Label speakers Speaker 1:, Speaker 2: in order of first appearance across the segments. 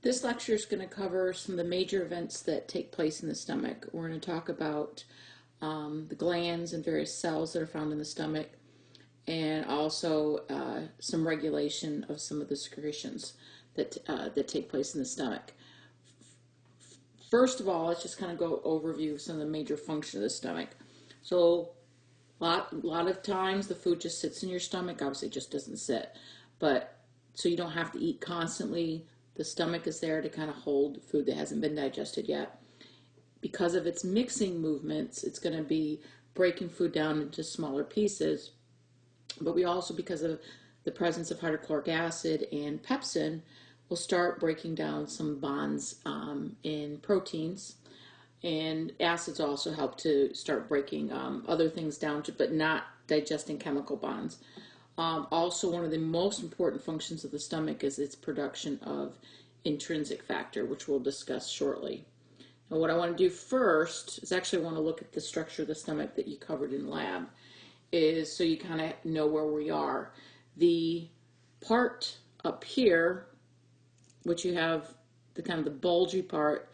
Speaker 1: This lecture is going to cover some of the major events that take place in the stomach. We're going to talk about the glands and various cells that are found in the stomach, and also some regulation of some of the secretions that take place in the stomach. First of all, let's just kind of go overview of some of the major functions of the stomach. So a lot of times the food just sits in your stomach. Obviously, it just doesn't sit, but so you don't have to eat constantly. The stomach is there to kind of hold food that hasn't been digested yet. Because of its mixing movements, it's going to be breaking food down into smaller pieces. But we also, because of the presence of hydrochloric acid and pepsin, will start breaking down some bonds in proteins. And acids also help to start breaking other things down, but not digesting chemical bonds. Also, one of the most important functions of the stomach is its production of intrinsic factor, which we'll discuss shortly. And what I want to do first is actually I want to look at the structure of the stomach that you covered in lab, is so you kind of know where we are. The part up here, which you have the kind of the bulgy part,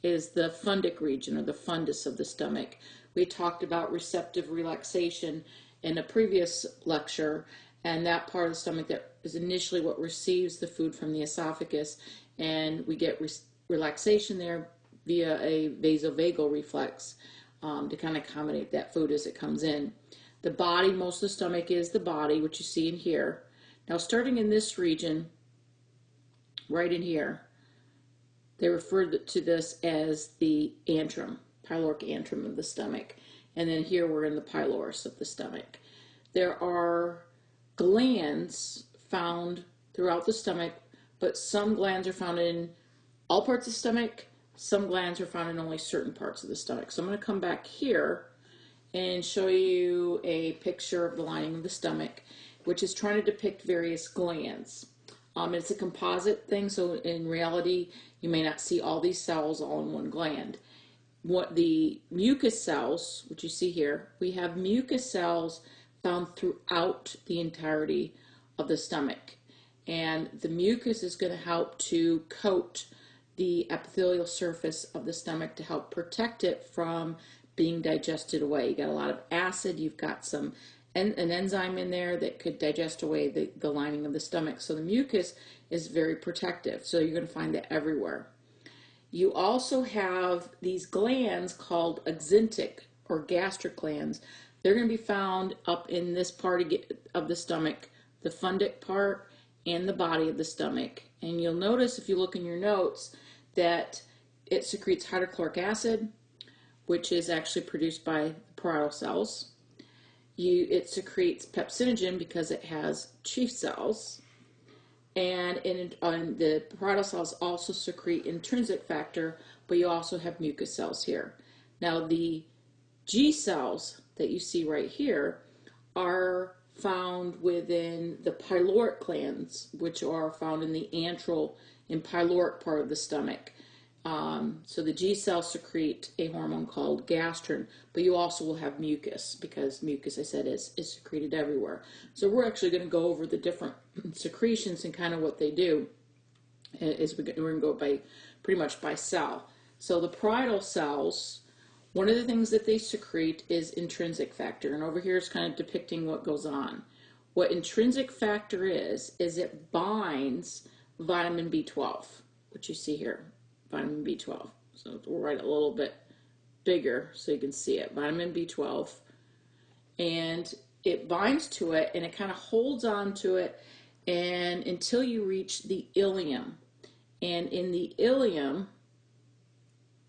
Speaker 1: is the fundic region, or the fundus of the stomach. We talked about receptive relaxation in a previous lecture, and that part of the stomach that is initially what receives the food from the esophagus, and we get relaxation there via a vasovagal reflex to kind of accommodate that food as it comes in. The body, most of the stomach is the body, which you see in here. Now, starting in this region, right in here, they refer to this as the antrum, pyloric antrum of the stomach. And then here we're in the pylorus of the stomach. There are glands found throughout the stomach, but some glands are found in all parts of the stomach. Some glands are found in only certain parts of the stomach. So I'm going to come back here and show you a picture of the lining of the stomach, which is trying to depict various glands. It's a composite thing, so in reality, you may not see all these cells all in one gland. What the mucus cells, which you see here, we have mucus cells found throughout the entirety of the stomach. And the mucus is going to help to coat the epithelial surface of the stomach to help protect it from being digested away. You got a lot of acid, you've got an enzyme in there that could digest away the lining of the stomach. So the mucus is very protective. So you're going to find that everywhere. You also have these glands called axanthic or gastric glands. They're going to be found up in this part of the stomach, the fundic part and the body of the stomach. And you'll notice if you look in your notes that it secretes hydrochloric acid, which is actually produced by the parietal cells. It secretes pepsinogen because it has chief cells. And the parietal cells also secrete intrinsic factor, but you also have mucus cells here. Now, the G cells that you see right here are found within the pyloric glands, which are found in the antral and pyloric part of the stomach. So the G cells secrete a hormone called gastrin, but you also will have mucus, because mucus, I said, is secreted everywhere. So we're actually going to go over the different secretions and kind of what they do. We're going to go by pretty much by cell. So the parietal cells, one of the things that they secrete is intrinsic factor, and over here is kind of depicting what goes on. What intrinsic factor is it binds vitamin B12, which you see here. Vitamin B12. So we'll write it a little bit bigger so you can see it. Vitamin B12. And it binds to it and it kind of holds on to it and until you reach the ileum. And in the ileum,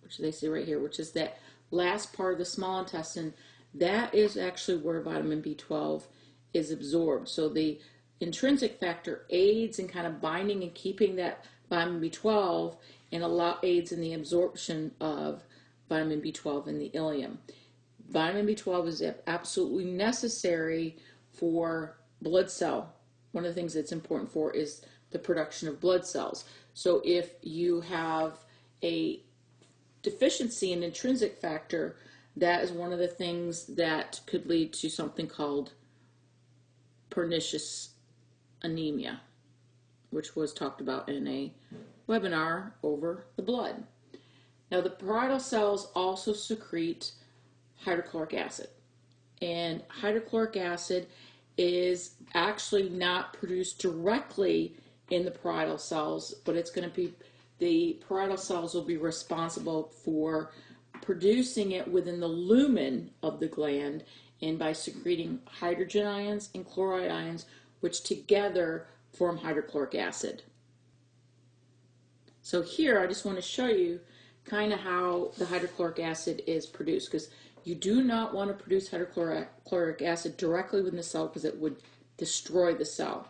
Speaker 1: which they say right here, which is that last part of the small intestine, that is actually where vitamin B12 is absorbed. So the intrinsic factor aids in kind of binding and keeping that vitamin B12 and aids in the absorption of vitamin B12 in the ileum. Vitamin B12 is absolutely necessary for blood cell. One of the things that's important for is the production of blood cells. So if you have a deficiency in intrinsic factor, that is one of the things that could lead to something called pernicious anemia, which was talked about in a webinar over the blood. Now, the parietal cells also secrete hydrochloric acid. And hydrochloric acid is actually not produced directly in the parietal cells, but it's going to be, the parietal cells will be responsible for producing it within the lumen of the gland and by secreting hydrogen ions and chloride ions, which together form hydrochloric acid. So here I just want to show you kind of how the hydrochloric acid is produced, because you do not want to produce hydrochloric acid directly within the cell because it would destroy the cell.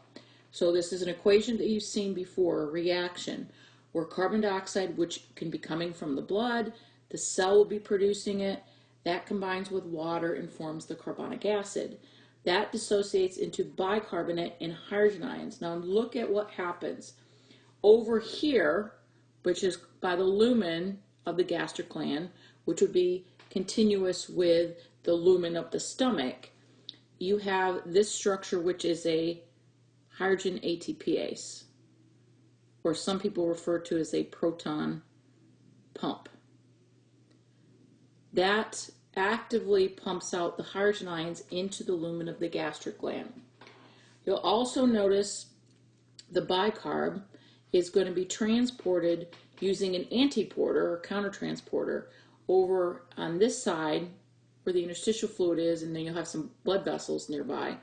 Speaker 1: So this is an equation that you've seen before, a reaction where carbon dioxide, which can be coming from the blood, the cell will be producing it, that combines with water and forms the carbonic acid. That dissociates into bicarbonate and hydrogen ions. Now look at what happens. Over here, which is by the lumen of the gastric gland, which would be continuous with the lumen of the stomach, you have this structure, which is a hydrogen ATPase, or some people refer to as a proton pump. That actively pumps out the hydrogen ions into the lumen of the gastric gland. You'll also notice the bicarb is going to be transported using an antiporter or countertransporter over on this side where the interstitial fluid is, and then you'll have some blood vessels nearby.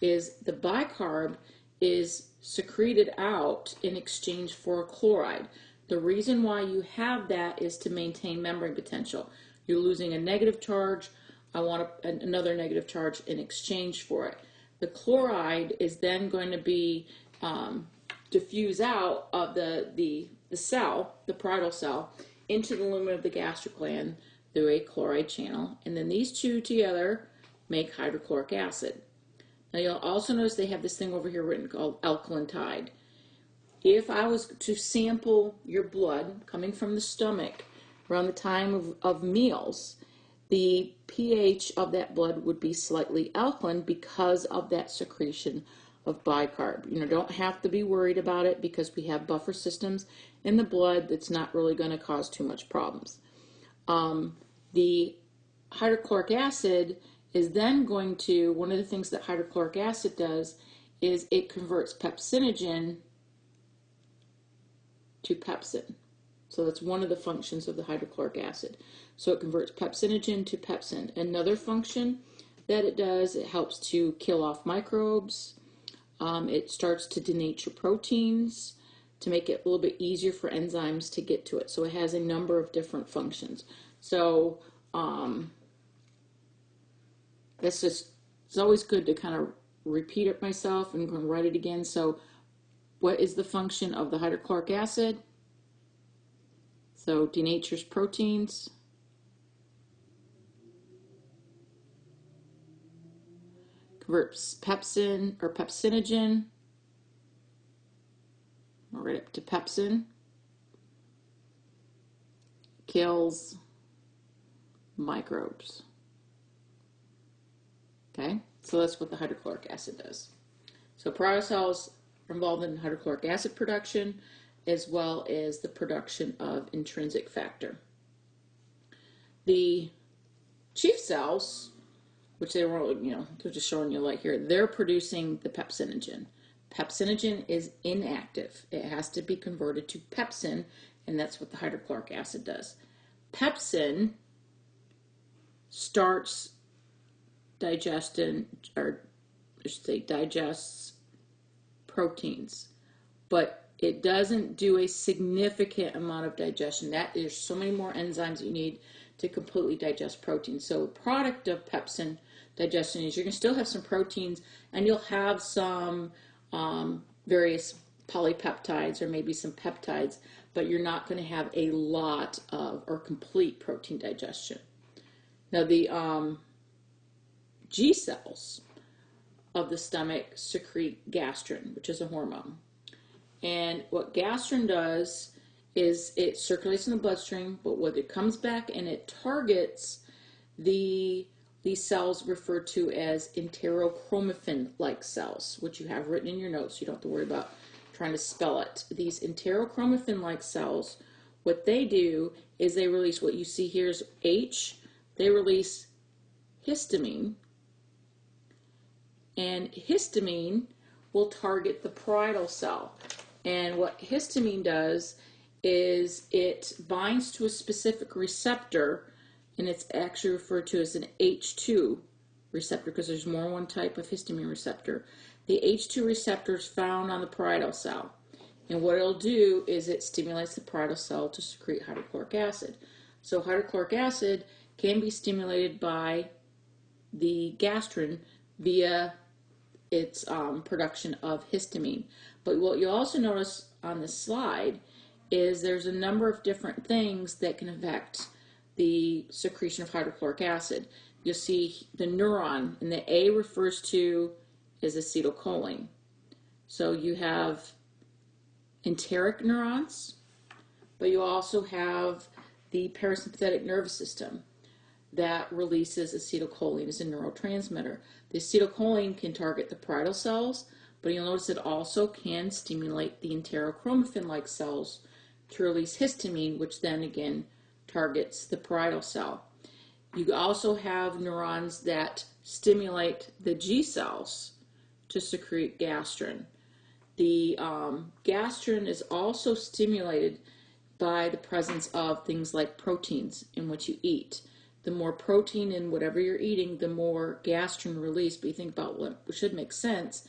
Speaker 1: Is the bicarb is secreted out in exchange for a chloride. The reason why you have that is to maintain membrane potential. You're losing a negative charge, I want another negative charge in exchange for it. The chloride is then going to be diffuse out of the cell, the parietal cell, into the lumen of the gastric gland through a chloride channel, and then these two together make hydrochloric acid. Now you'll also notice they have this thing over here written called alkaline tide. If I was to sample your blood coming from the stomach around the time of meals, the pH of that blood would be slightly alkaline because of that secretion of bicarb. You don't have to be worried about it because we have buffer systems in the blood that's not really going to cause too much problems. The hydrochloric acid is then going to, one of the things that hydrochloric acid does is it converts pepsinogen to pepsin. So that's one of the functions of the hydrochloric acid. So it converts pepsinogen to pepsin. Another function that it does, it helps to kill off microbes. It starts to denature proteins to make it a little bit easier for enzymes to get to it. So it has a number of different functions. So it's always good to kind of repeat it myself and write it again. So what is the function of the hydrochloric acid? So denatures proteins, converts pepsin or pepsinogen right up to pepsin, kills microbes. Okay, so that's what the hydrochloric acid does. So parietal cells are involved in hydrochloric acid production as well as the production of intrinsic factor. The chief cells, which they were, they're just showing you light here, they're producing the pepsinogen. Pepsinogen is inactive. It has to be converted to pepsin, and that's what the hydrochloric acid does. Pepsin starts digesting, or I should say digests proteins, but it doesn't do a significant amount of digestion. There's so many more enzymes you need to completely digest proteins. So the product of pepsin digestion is you're going to still have some proteins, and you'll have some various polypeptides or maybe some peptides, but you're not going to have a lot of or complete protein digestion. Now the G cells of the stomach secrete gastrin, which is a hormone. And what gastrin does is it circulates in the bloodstream, but when it comes back and it targets these cells referred to as enterochromaffin-like cells, which you have written in your notes. You don't have to worry about trying to spell it. These enterochromaffin-like cells, what they do is they release, what you see here is H, they release histamine, and histamine will target the parietal cell. And what histamine does is it binds to a specific receptor, and it's actually referred to as an H2 receptor because there's more than one type of histamine receptor. The H2 receptor is found on the parietal cell. And what it'll do is it stimulates the parietal cell to secrete hydrochloric acid. So hydrochloric acid can be stimulated by the gastrin via its production of histamine. But what you'll also notice on this slide is there's a number of different things that can affect the secretion of hydrochloric acid. You'll see the neuron, and the A refers to is acetylcholine. So you have enteric neurons, but you also have the parasympathetic nervous system that releases acetylcholine as a neurotransmitter. The acetylcholine can target the parietal cells, but you'll notice it also can stimulate the enterochromaffin-like cells to release histamine, which then again targets the parietal cell. You also have neurons that stimulate the G cells to secrete gastrin. The gastrin is also stimulated by the presence of things like proteins in what you eat. The more protein in whatever you're eating, the more gastrin release. But you think about what should make sense.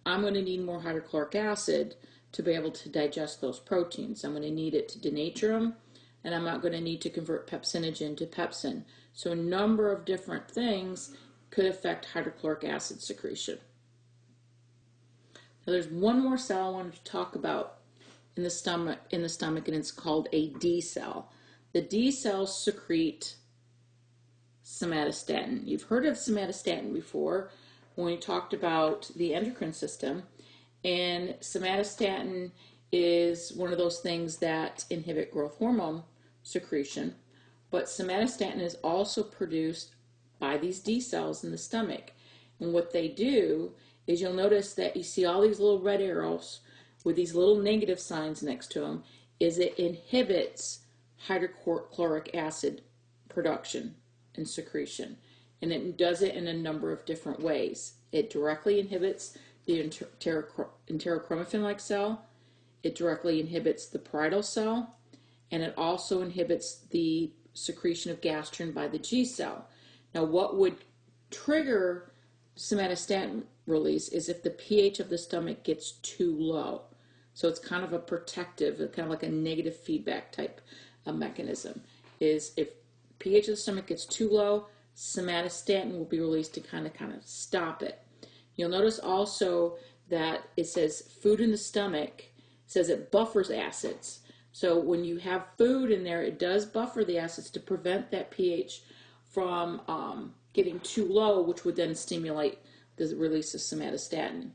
Speaker 1: I'm going to need more hydrochloric acid to be able to digest those proteins. I'm going to need it to denature them, and I'm not going to need to convert pepsinogen to pepsin. So a number of different things could affect hydrochloric acid secretion. Now there's one more cell I wanted to talk about in the stomach, and it's called a D cell. The D cells secrete somatostatin. You've heard of somatostatin before when we talked about the endocrine system, and somatostatin is one of those things that inhibit growth hormone secretion, but somatostatin is also produced by these D cells in the stomach. And what they do is, you'll notice that you see all these little red arrows with these little negative signs next to them, is it inhibits hydrochloric acid production and secretion. And it does it in a number of different ways. It directly inhibits the enterochromaffin-like cell, it directly inhibits the parietal cell, and it also inhibits the secretion of gastrin by the G cell. Now what would trigger somatostatin release is if the pH of the stomach gets too low. So it's kind of a protective, kind of like a negative feedback type of mechanism. Is if pH of the stomach gets too low, somatostatin will be released to kind of stop it. You'll notice also that it says food in the stomach, it says it buffers acids. So when you have food in there, it does buffer the acids to prevent that pH from getting too low, which would then stimulate the release of somatostatin.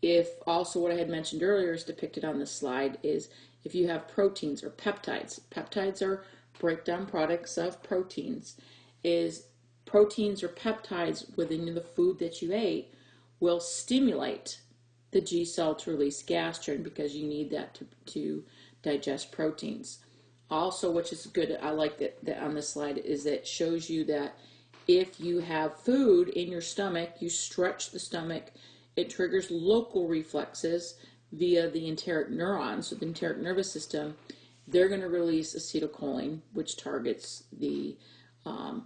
Speaker 1: If also what I had mentioned earlier is depicted on this slide is if you have proteins or peptides. Peptides are breakdown products of proteins. Is proteins or peptides within the food that you ate will stimulate the G cell to release gastrin because you need that to digest proteins. Also, which is good, I like that on this slide, is that it shows you that if you have food in your stomach, you stretch the stomach, it triggers local reflexes via the enteric neurons, so the enteric nervous system. They're going to release acetylcholine, which targets the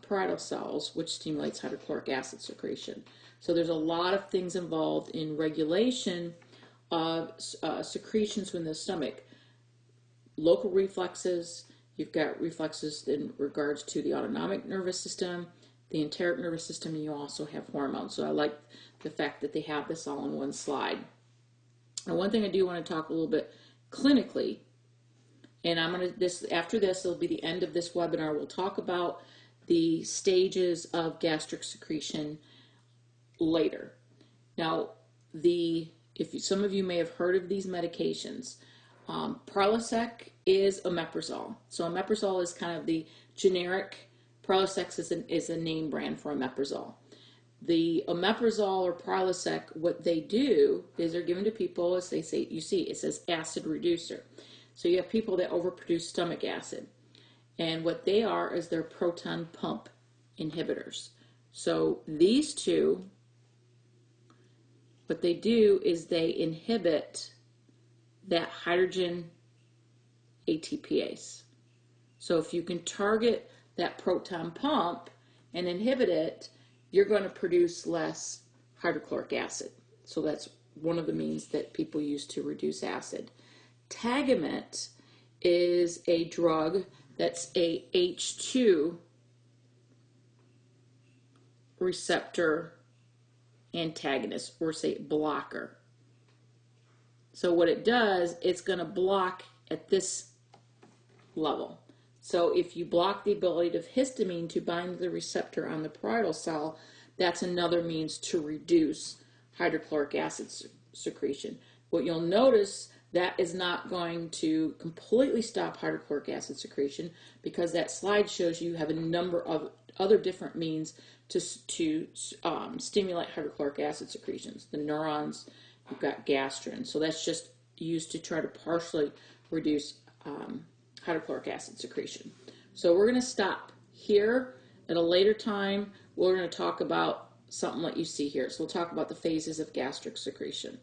Speaker 1: parietal cells, which stimulates hydrochloric acid secretion. So there's a lot of things involved in regulation of secretions within the stomach. Local reflexes, you've got reflexes in regards to the autonomic nervous system, the enteric nervous system, and you also have hormones. So I like the fact that they have this all in one slide. Now, one thing I do want to talk a little bit clinically, and after this, it'll be the end of this webinar. We'll talk about the stages of gastric secretion later. Now, some of you may have heard of these medications. Prilosec is omeprazole. So omeprazole is kind of the generic. Prilosec is a name brand for omeprazole. The omeprazole or Prilosec, what they do is they're given to people, as they say, you see, it says acid reducer. So you have people that overproduce stomach acid. And what they are is they're proton pump inhibitors. So these two, what they do is they inhibit that hydrogen ATPase. So if you can target that proton pump and inhibit it, you're going to produce less hydrochloric acid. So that's one of the means that people use to reduce acid. Tagamet is a drug that's a H2 receptor antagonist, or say blocker. So what it does, it's going to block at this level. So if you block the ability of histamine to bind the receptor on the parietal cell, that's another means to reduce hydrochloric acid secretion. What you'll notice, that is not going to completely stop hydrochloric acid secretion, because that slide shows you have a number of other different means to stimulate hydrochloric acid secretions. The neurons, you've got gastrin. So that's just used to try to partially reduce hydrochloric acid secretion. So we're going to stop here. At a later time, we're going to talk about something like you see here. So we'll talk about the phases of gastric secretion.